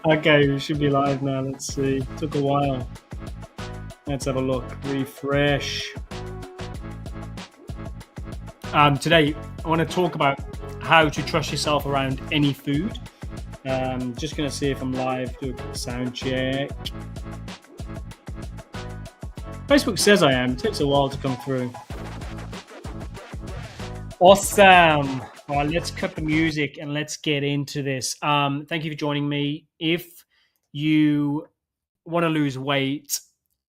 Okay, we should be live now. Let's see. Took a while. Let's have a look. Refresh. Today, I want to talk about how to trust yourself around any food. Just going to see if I'm live. Do a quick sound check. Facebook says I am. It takes a while to come through. Awesome. All right, let's cut the music and let's get into this. Thank you for joining me. If you want to lose weight,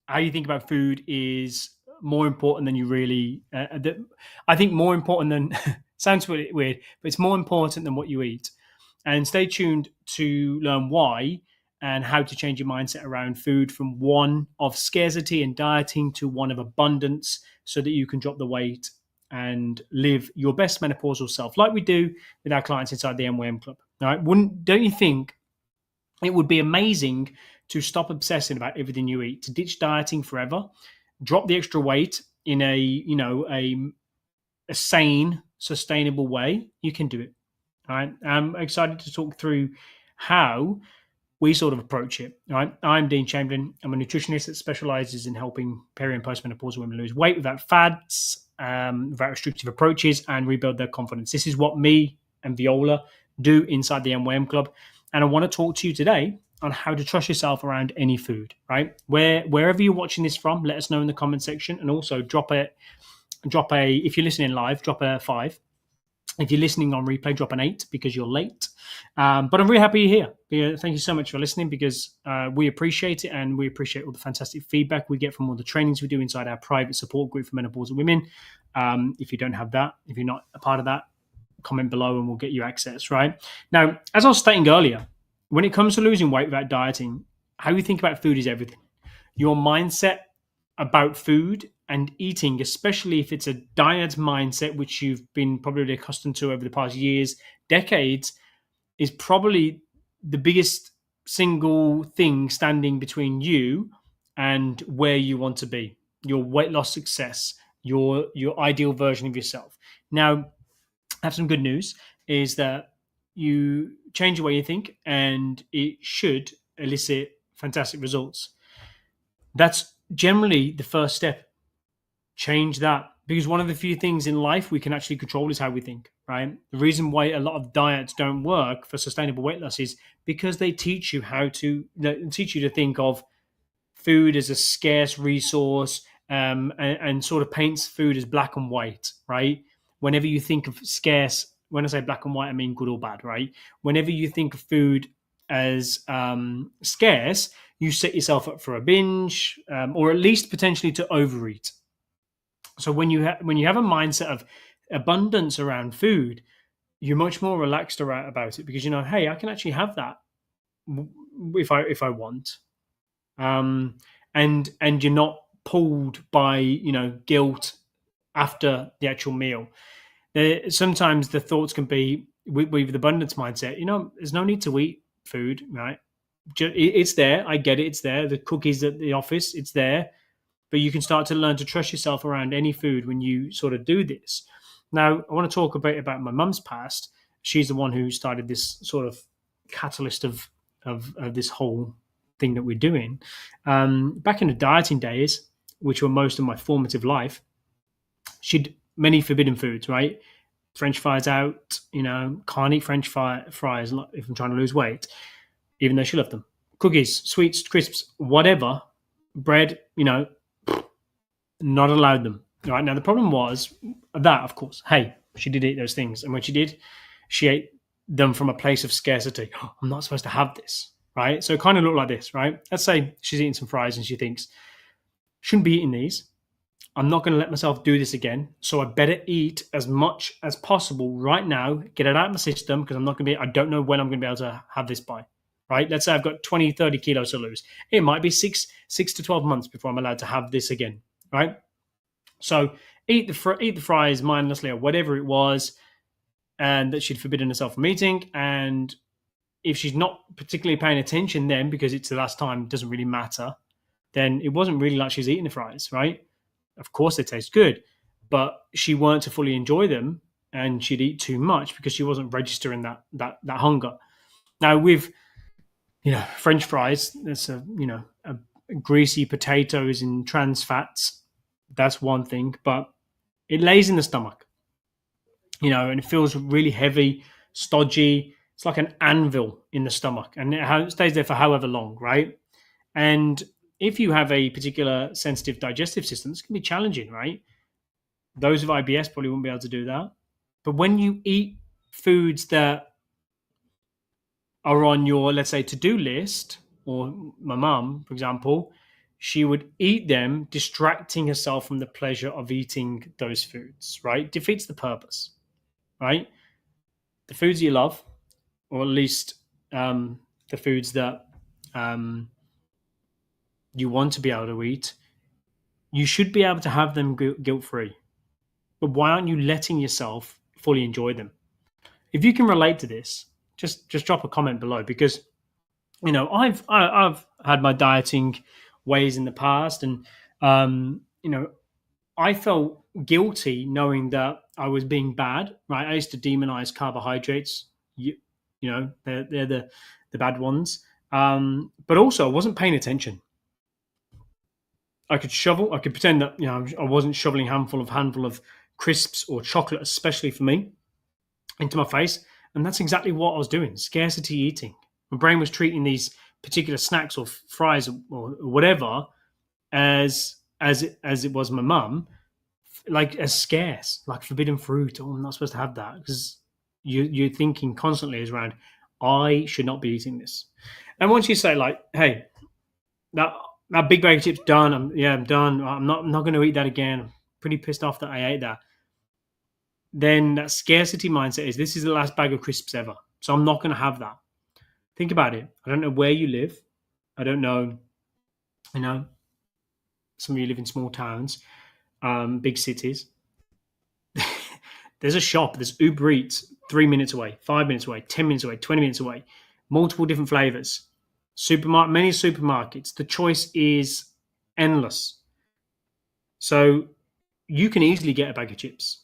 how you think about food is more important than you really. I think more important than sounds weird, but it's more important than what you eat. And stay tuned to learn why and how to change your mindset around food from one of scarcity and dieting to one of abundance, so that you can drop the weight and live your best menopausal self, like we do with our clients inside the MWM Club. All right, don't you think it would be amazing to stop obsessing about everything you eat, to ditch dieting forever, drop the extra weight in a sane, sustainable way? You can do it. All right. I'm excited to talk through how we sort of approach it. All right. I'm Dean Chamberlain. I'm a nutritionist that specializes in helping peri and postmenopausal women lose weight without fads, without restrictive approaches, and rebuild their confidence. This is what me and Viola do inside the MWM Club. And I want to talk to you today on how to trust yourself around any food, right? Wherever you're watching this from, let us know in the comment section, and also drop a if you're listening live, drop a 5. If you're listening on replay, drop an 8 because you're late. But I'm really happy you're here. Thank you so much for listening, because we appreciate it, and we appreciate all the fantastic feedback we get from all the trainings we do inside our private support group for menopausal women. If you don't have that, if you're not a part of that, comment below and we'll get you access, right? Now, as I was stating earlier, when it comes to losing weight without dieting, how you think about food is everything. Your mindset about food and eating, especially if it's a diet mindset, which you've been probably accustomed to over the past years, decades, is probably the biggest single thing standing between you and where you want to be, your weight loss success, your ideal version of yourself. Now, I have some good news, is that you change the way you think and it should elicit fantastic results. That's generally the first step. Change that, because one of the few things in life we can actually control is how we think, right? The reason why a lot of diets don't work for sustainable weight loss is because they teach you to think of food as a scarce resource, and sort of paints food as black and white, right? Whenever you think of scarce, when I say black and white, I mean good or bad, right? Whenever you think of food as scarce, you set yourself up for a binge, or at least potentially to overeat. So when you have a mindset of abundance around food, you're much more relaxed about it, because you know, hey, I can actually have that if I want, and you're not pulled by guilt after the actual meal. Sometimes the thoughts can be with abundance mindset. There's no need to eat food, right? It's there. I get it. It's there. The cookies at the office, it's there. But you can start to learn to trust yourself around any food when you sort of do this. Now, I want to talk a bit about my mum's past. She's the one who started this sort of catalyst of this whole thing that we're doing. Back in the dieting days, which were most of my formative life, she'd many forbidden foods, right? French fries out, can't eat French fries if I'm trying to lose weight, even though she loved them. Cookies, sweets, crisps, whatever, bread, not allowed them. Right now, the problem was that, of course, hey, she did eat those things, and when she did, she ate them from a place of scarcity. Oh, I'm not supposed to have this, right? So it kind of looked like this, right? Let's say she's eating some fries and she thinks, shouldn't be eating these. I'm not going to let myself do this again, so I better eat as much as possible right now, get it out of my system, because I don't know when I'm going to be able to have this by. Right? Let's say I've got 20, 30 kilos to lose. It might be six to 12 months before I'm allowed to have this again, right? So eat the fries mindlessly or whatever it was, and that she'd forbidden herself from eating. And if she's not particularly paying attention then, because it's the last time, it doesn't really matter, then it wasn't really like she's eating the fries, right? Of course they taste good, but she weren't to fully enjoy them, and she'd eat too much because she wasn't registering that hunger. Now, with French fries. That's a greasy potatoes and trans fats. That's one thing, but it lays in the stomach, and it feels really heavy, stodgy. It's like an anvil in the stomach, and it stays there for however long, right? And if you have a particular sensitive digestive system, this can be challenging, right? Those with IBS probably wouldn't be able to do that. But when you eat foods that are on your, let's say, to-do list, or my mum, for example, she would eat them, distracting herself from the pleasure of eating those foods, right? Defeats the purpose, right? The foods you love, or at least the foods that um, you want to be able to eat, you should be able to have them guilt-free. But why aren't you letting yourself fully enjoy them? If you can relate to this, just drop a comment below, because I've had my dieting ways in the past, and I felt guilty knowing that I was being bad. Right, I used to demonize carbohydrates. They're the bad ones. But also, I wasn't paying attention. I could pretend that I wasn't shoveling handful of crisps or chocolate, especially for me, into my face, and that's exactly what I was doing. Scarcity eating. My brain was treating these particular snacks or fries or whatever as it was my mum, like as scarce, like forbidden fruit. Oh, I'm not supposed to have that, because you're thinking constantly is around, I should not be eating this. And once you say, like, hey, that big bag of chips done. I'm done. I'm not going to eat that again. I'm pretty pissed off that I ate that. Then that scarcity mindset is, this is the last bag of crisps ever, so I'm not going to have that. Think about it. I don't know where you live. I don't know. Some of you live in small towns, big cities. There's a shop. There's Uber Eats 3 minutes away, 5 minutes away, 10 minutes away, 20 minutes away. Multiple different flavors. Many supermarkets. The choice is endless. So you can easily get a bag of chips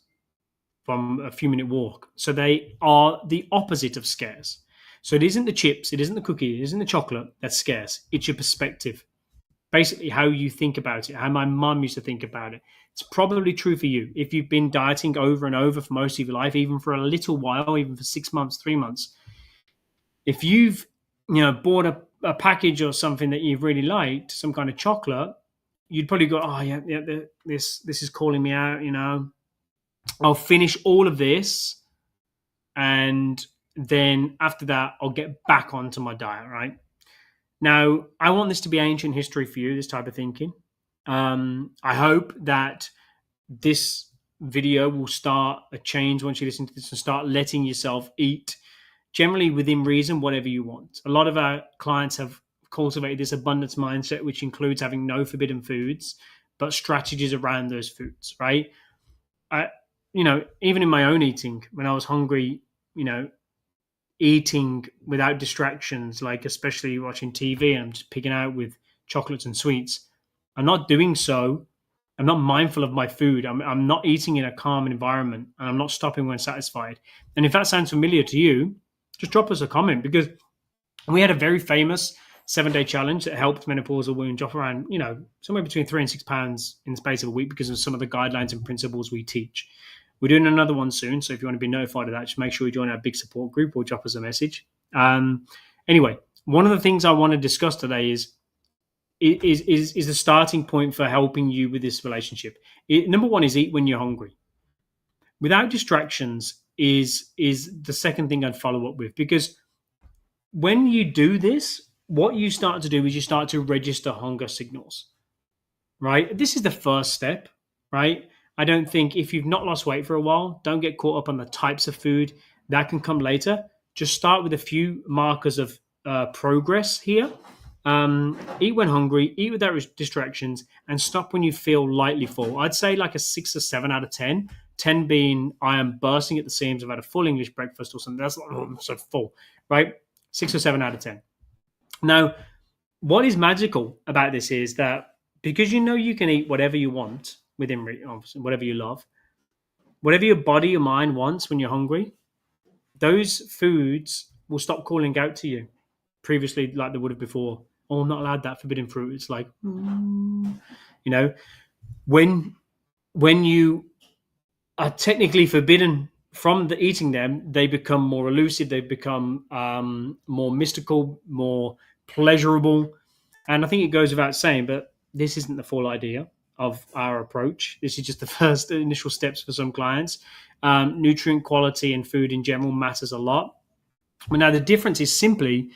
from a few minute walk. So they are the opposite of scarce. So it isn't the chips, it isn't the cookie, it isn't the chocolate that's scarce. It's your perspective. Basically, how you think about it, how my mum used to think about it. It's probably true for you. If you've been dieting over and over for most of your life, even for a little while, even for 6 months, 3 months, if you've bought a package or something that you've really liked, some kind of chocolate, you'd probably go, oh yeah, this is calling me out. I'll finish all of this, and then after that, I'll get back onto my diet, right? Now, I want this to be ancient history for you, this type of thinking. I hope that this video will start a change once you listen to this, and start letting yourself eat, generally within reason, whatever you want. A lot of our clients have cultivated this abundance mindset, which includes having no forbidden foods, but strategies around those foods, right? Even in my own eating, when I was hungry, eating without distractions, like especially watching TV, and I'm just picking out with chocolates and sweets. I'm not doing so. I'm not mindful of my food. I'm not eating in a calm environment, and I'm not stopping when satisfied. And if that sounds familiar to you, just drop us a comment, because we had a very famous 7-day challenge that helped menopausal women drop around, somewhere between 3 and 6 pounds in the space of a week, because of some of the guidelines and principles we teach. We're doing another one soon, so if you want to be notified of that, just make sure you join our big support group or drop us a message. Anyway, one of the things I want to discuss today is the starting point for helping you with this relationship. Number one is eat when you're hungry. Without distractions is the second thing I'd follow up with, because when you do this, what you start to do is you start to register hunger signals, right? This is the first step, right? I don't think, if you've not lost weight for a while, don't get caught up on the types of food. That can come later. Just start with a few markers of progress here. Eat when hungry, eat without distractions, and stop when you feel lightly full. I'd say like a 6 or 7 out of 10. 10 being, I am bursting at the seams, I've had a full English breakfast or something. That's like, oh, I'm so full, right? 6 or 7 out of 10. Now, what is magical about this is that, because you can eat whatever you want within whatever you love, whatever your body, your mind wants when you're hungry, those foods will stop calling out to you previously like they would have before. Oh, I'm not allowed that forbidden fruit. It's like, you know, when you are technically forbidden from eating them, they become more elusive. They become more mystical, more pleasurable. And I think it goes without saying, but this isn't the full idea of our approach. This is just the first initial steps for some clients. Nutrient quality and food in general matters a lot. But now the difference is simply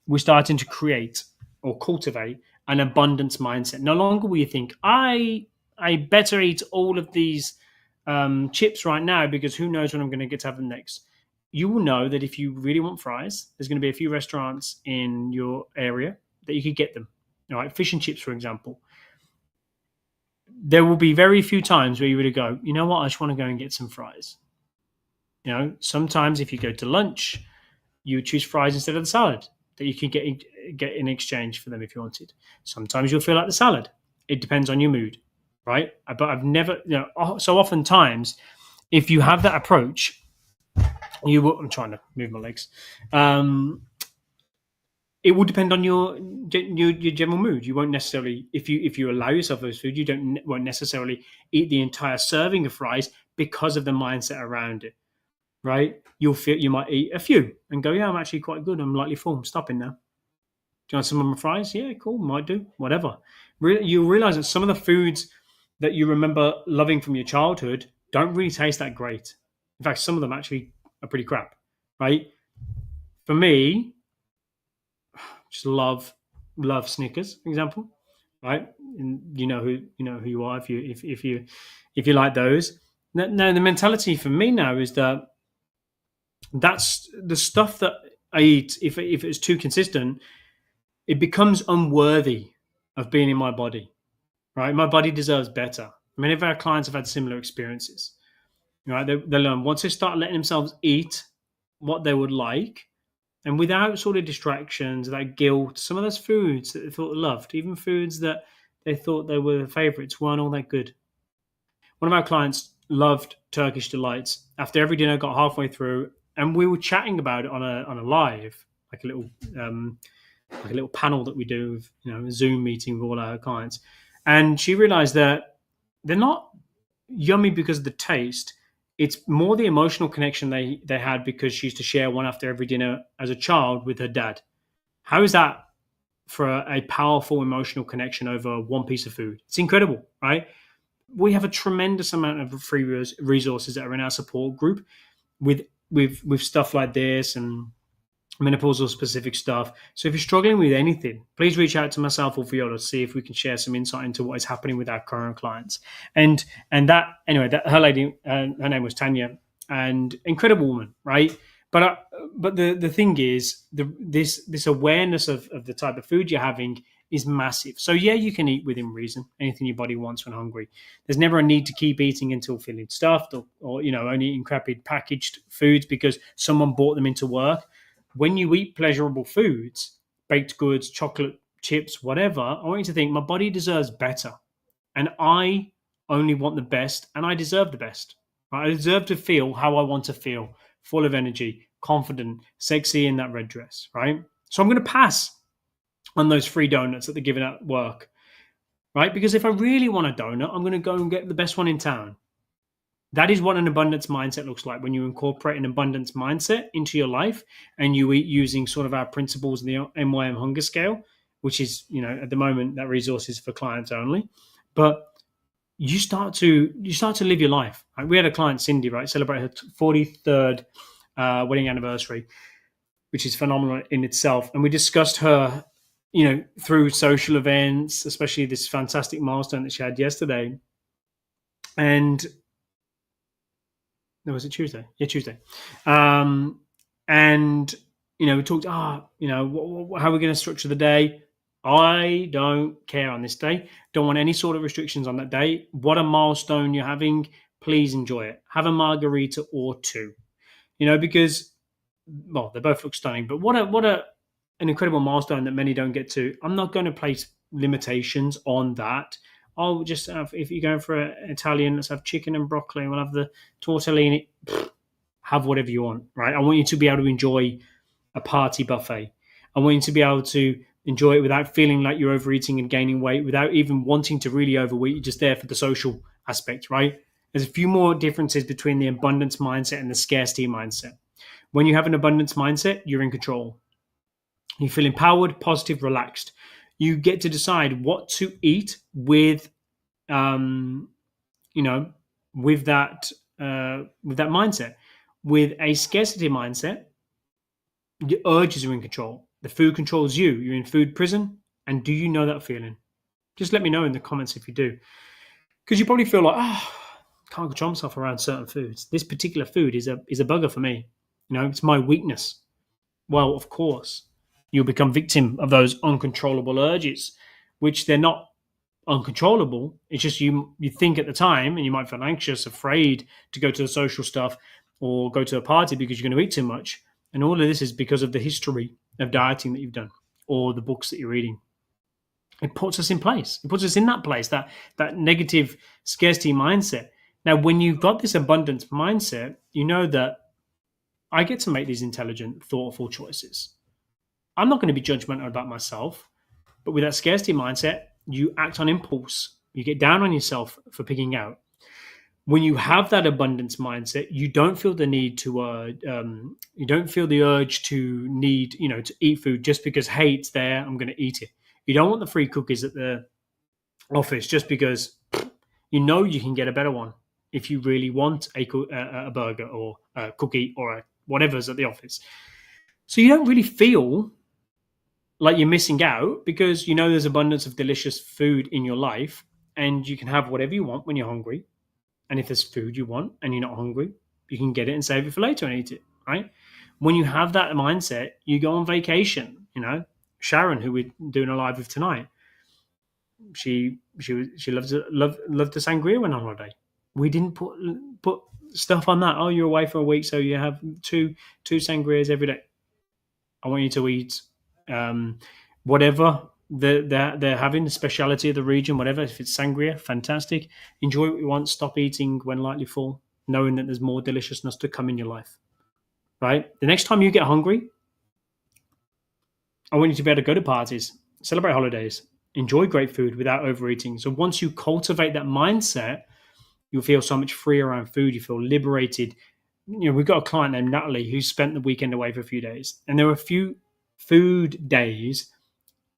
we're starting to create or cultivate an abundance mindset. No longer will you think, I better eat all of these chips right now because who knows when I'm going to get to have them next. You will know that if you really want fries, there's going to be a few restaurants in your area that you could get them. All right, fish and chips, for example. There will be very few times where you would go, you know what, I just want to go and get some fries. You know, sometimes if you go to lunch, you choose fries instead of the salad that you can get in exchange for them if you wanted. Sometimes you'll feel like the salad. It depends on your mood, right? But I've never, so oftentimes, if you have that approach, you will. I'm trying to move my legs. It will depend on your general mood. You won't necessarily, if you allow yourself those food, won't necessarily eat the entire serving of fries because of the mindset around it, right? You might eat a few and go, yeah, I'm actually quite good. I'm lightly full. I'm stopping now. Do you want some of my fries? Yeah, cool. Might do. Whatever. You realize that some of the foods that you remember loving from your childhood don't really taste that great. In fact, some of them actually are pretty crap, right? For me, just love Snickers, for example, right? And you know who you are if you like those. Now the mentality for me now is that that's the stuff that I eat. If it's too consistent, it becomes unworthy of being in my body, right? My body deserves better. Many of our clients have had similar experiences, right? They learn once they start letting themselves eat what they would like, and without sort of distractions, that guilt, some of those foods that they thought they loved, even foods that they thought they were favorites, weren't all that good. One of our clients loved Turkish delights. After every dinner, got halfway through, and we were chatting about it on a live, like a little panel that we do with, a Zoom meeting with all our clients. And she realized that they're not yummy because of the taste. It's more the emotional connection they had because she used to share one after every dinner as a child with her dad. How is that for a powerful emotional connection over one piece of food? It's incredible, right? We have a tremendous amount of free resources that are in our support group with stuff like this and menopausal specific stuff. So if you're struggling with anything, please reach out to myself or Viola to see if we can share some insight into what is happening with our current clients. And that her lady, her name was Tanya, and incredible woman, right? But the thing is, this awareness of the type of food you're having is massive. So yeah, you can eat within reason, anything your body wants when hungry. There's never a need to keep eating until feeling stuffed or only eating crappy packaged foods because someone bought them into work. When you eat pleasurable foods, baked goods, chocolate, chips, whatever, I want you to think my body deserves better. And I only want the best and I deserve the best. Right? I deserve to feel how I want to feel, full of energy, confident, sexy in that red dress, right? So I'm going to pass on those free donuts that they're giving at work, right? Because if I really want a donut, I'm going to go and get the best one in town. That is what an abundance mindset looks like when you incorporate an abundance mindset into your life and you eat using sort of our principles in the MYM hunger scale, which is, at the moment that resource is for clients only. But you start to live your life. Right? We had a client, Cindy, right, celebrate her 43rd wedding anniversary, which is phenomenal in itself. And we discussed her, through social events, especially this fantastic milestone that she had yesterday. And was it Tuesday? Yeah, Tuesday. And we talked. How are we going to structure the day? I don't care on this day. Don't want any sort of restrictions on that day. What a milestone you're having. Please enjoy it. Have a margarita or two. Because they both look stunning. But what an incredible milestone that many don't get to. I'm not going to place limitations on that. I'll just have, if you're going for an Italian, let's have chicken and broccoli, and we'll have the tortellini. Have whatever you want, right? I want you to be able to enjoy a party buffet. I want you to be able to enjoy it without feeling like you're overeating and gaining weight, without even wanting to really overeat. You're just there for the social aspect, right? There's a few more differences between the abundance mindset and the scarcity mindset. When you have an abundance mindset, you're in control. You feel empowered, positive, relaxed. You get to decide what to eat um, you know, with that mindset. With a scarcity mindset, your urges are in control. The food controls you. You're in food prison. And do you know that feeling? Just let me know in the comments if you do. Because you probably feel like, oh, I can't control myself around certain foods. This particular food is a bugger for me. It's my weakness. Well, of course, you'll become victim of those uncontrollable urges, which they're not uncontrollable. It's just you think at the time, and you might feel anxious, afraid to go to the social stuff or go to a party because you're going to eat too much. And all of this is because of the history of dieting that you've done or the books that you're reading. It puts us in place. It puts us in that place, that negative scarcity mindset. Now, when you've got this abundance mindset, you know that I get to make these intelligent, thoughtful choices. I'm not going to be judgmental about myself, but with that scarcity mindset, you act on impulse. You get down on yourself for picking out. When you have that abundance mindset, you don't feel the need to, you don't feel the urge to need, to eat food just because, hey, it's there, I'm going to eat it. You don't want the free cookies at the office just because you can get a better one if you really want a burger or a cookie or whatever's at the office. So you don't really feel like you're missing out because there's abundance of delicious food in your life and you can have whatever you want when you're hungry. And if there's food you want and you're not hungry, you can get it and save it for later and eat it, right? When you have that mindset, you go on vacation. Sharon, who we're doing a live with tonight, she loved the sangria when on holiday. We didn't put stuff on that. Oh, you're away for a week, so you have two sangrias every day. I want you to eat whatever they're having, the speciality of the region, whatever. If it's sangria, fantastic. Enjoy what you want. Stop eating when lightly full, knowing that there's more deliciousness to come in your life. Right? The next time you get hungry, I want you to be able to go to parties, celebrate holidays, enjoy great food without overeating. So once you cultivate that mindset, you'll feel so much freer around food. You feel liberated. We've got a client named Natalie who spent the weekend away for a few days, and there were a few food days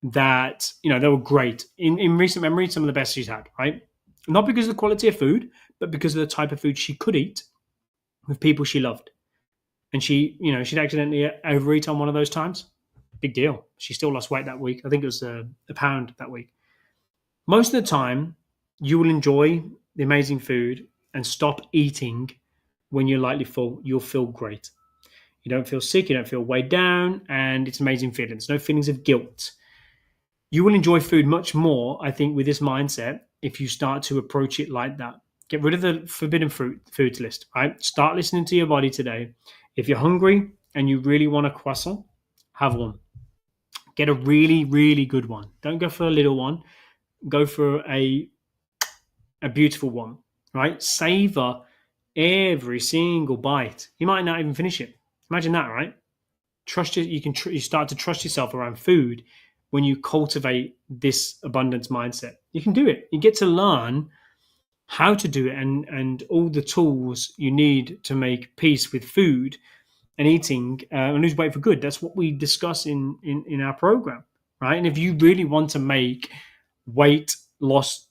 that they were great in recent memory. Some of the best she's had, right? Not because of the quality of food, but because of the type of food she could eat with people she loved. And she'd accidentally overeat on one of those times. Big deal. She still lost weight that week. I think it was a pound that week. Most of the time, you will enjoy the amazing food and stop eating when you're lightly full. You'll feel great. You don't feel sick. You don't feel weighed down. And it's amazing feelings. No feelings of guilt. You will enjoy food much more, I think, with this mindset if you start to approach it like that. Get rid of the forbidden foods list, right? Start listening to your body today. If you're hungry and you really want a croissant, have one. Get a really, really good one. Don't go for a little one. Go for a beautiful one, right? Savor every single bite. You might not even finish it. Imagine that, right? Trust it. You start to trust yourself around food when you cultivate this abundance mindset. You can do it. You get to learn how to do it and all the tools you need to make peace with food and eating and lose weight for good. That's what we discuss in our program, right? And if you really want to make weight loss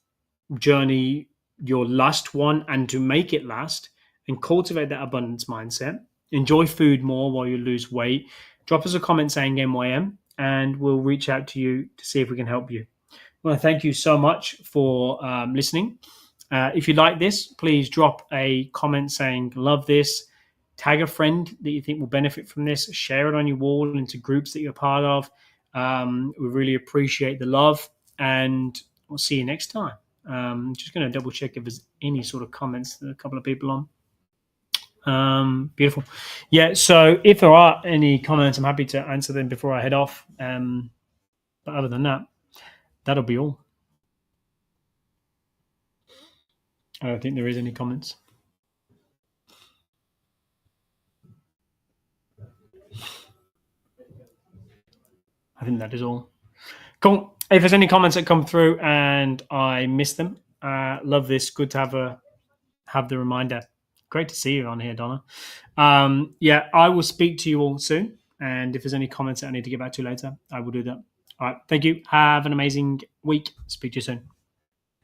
journey your last one and to make it last and cultivate that abundance mindset, enjoy food more while you lose weight, drop us a comment saying MYM and we'll reach out to you to see if we can help you. Well, thank you so much for listening. If you like this, please drop a comment saying love this. Tag a friend that you think will benefit from this. Share it on your wall into groups that you're part of. We really appreciate the love, and we'll see you next time. Just going to double check if there's any sort of comments that a couple of people on. Beautiful. Yeah, so if there are any comments, I'm happy to answer them before I head off. But other than that, that'll be all. I don't think there is any comments. I think that is all. Cool. If there's any comments that come through and I miss them, love this. Good to have the reminder. Great to see you on here, Donna. Yeah, I will speak to you all soon. And if there's any comments that I need to get back to later, I will do that. All right. Thank you. Have an amazing week. Speak to you soon.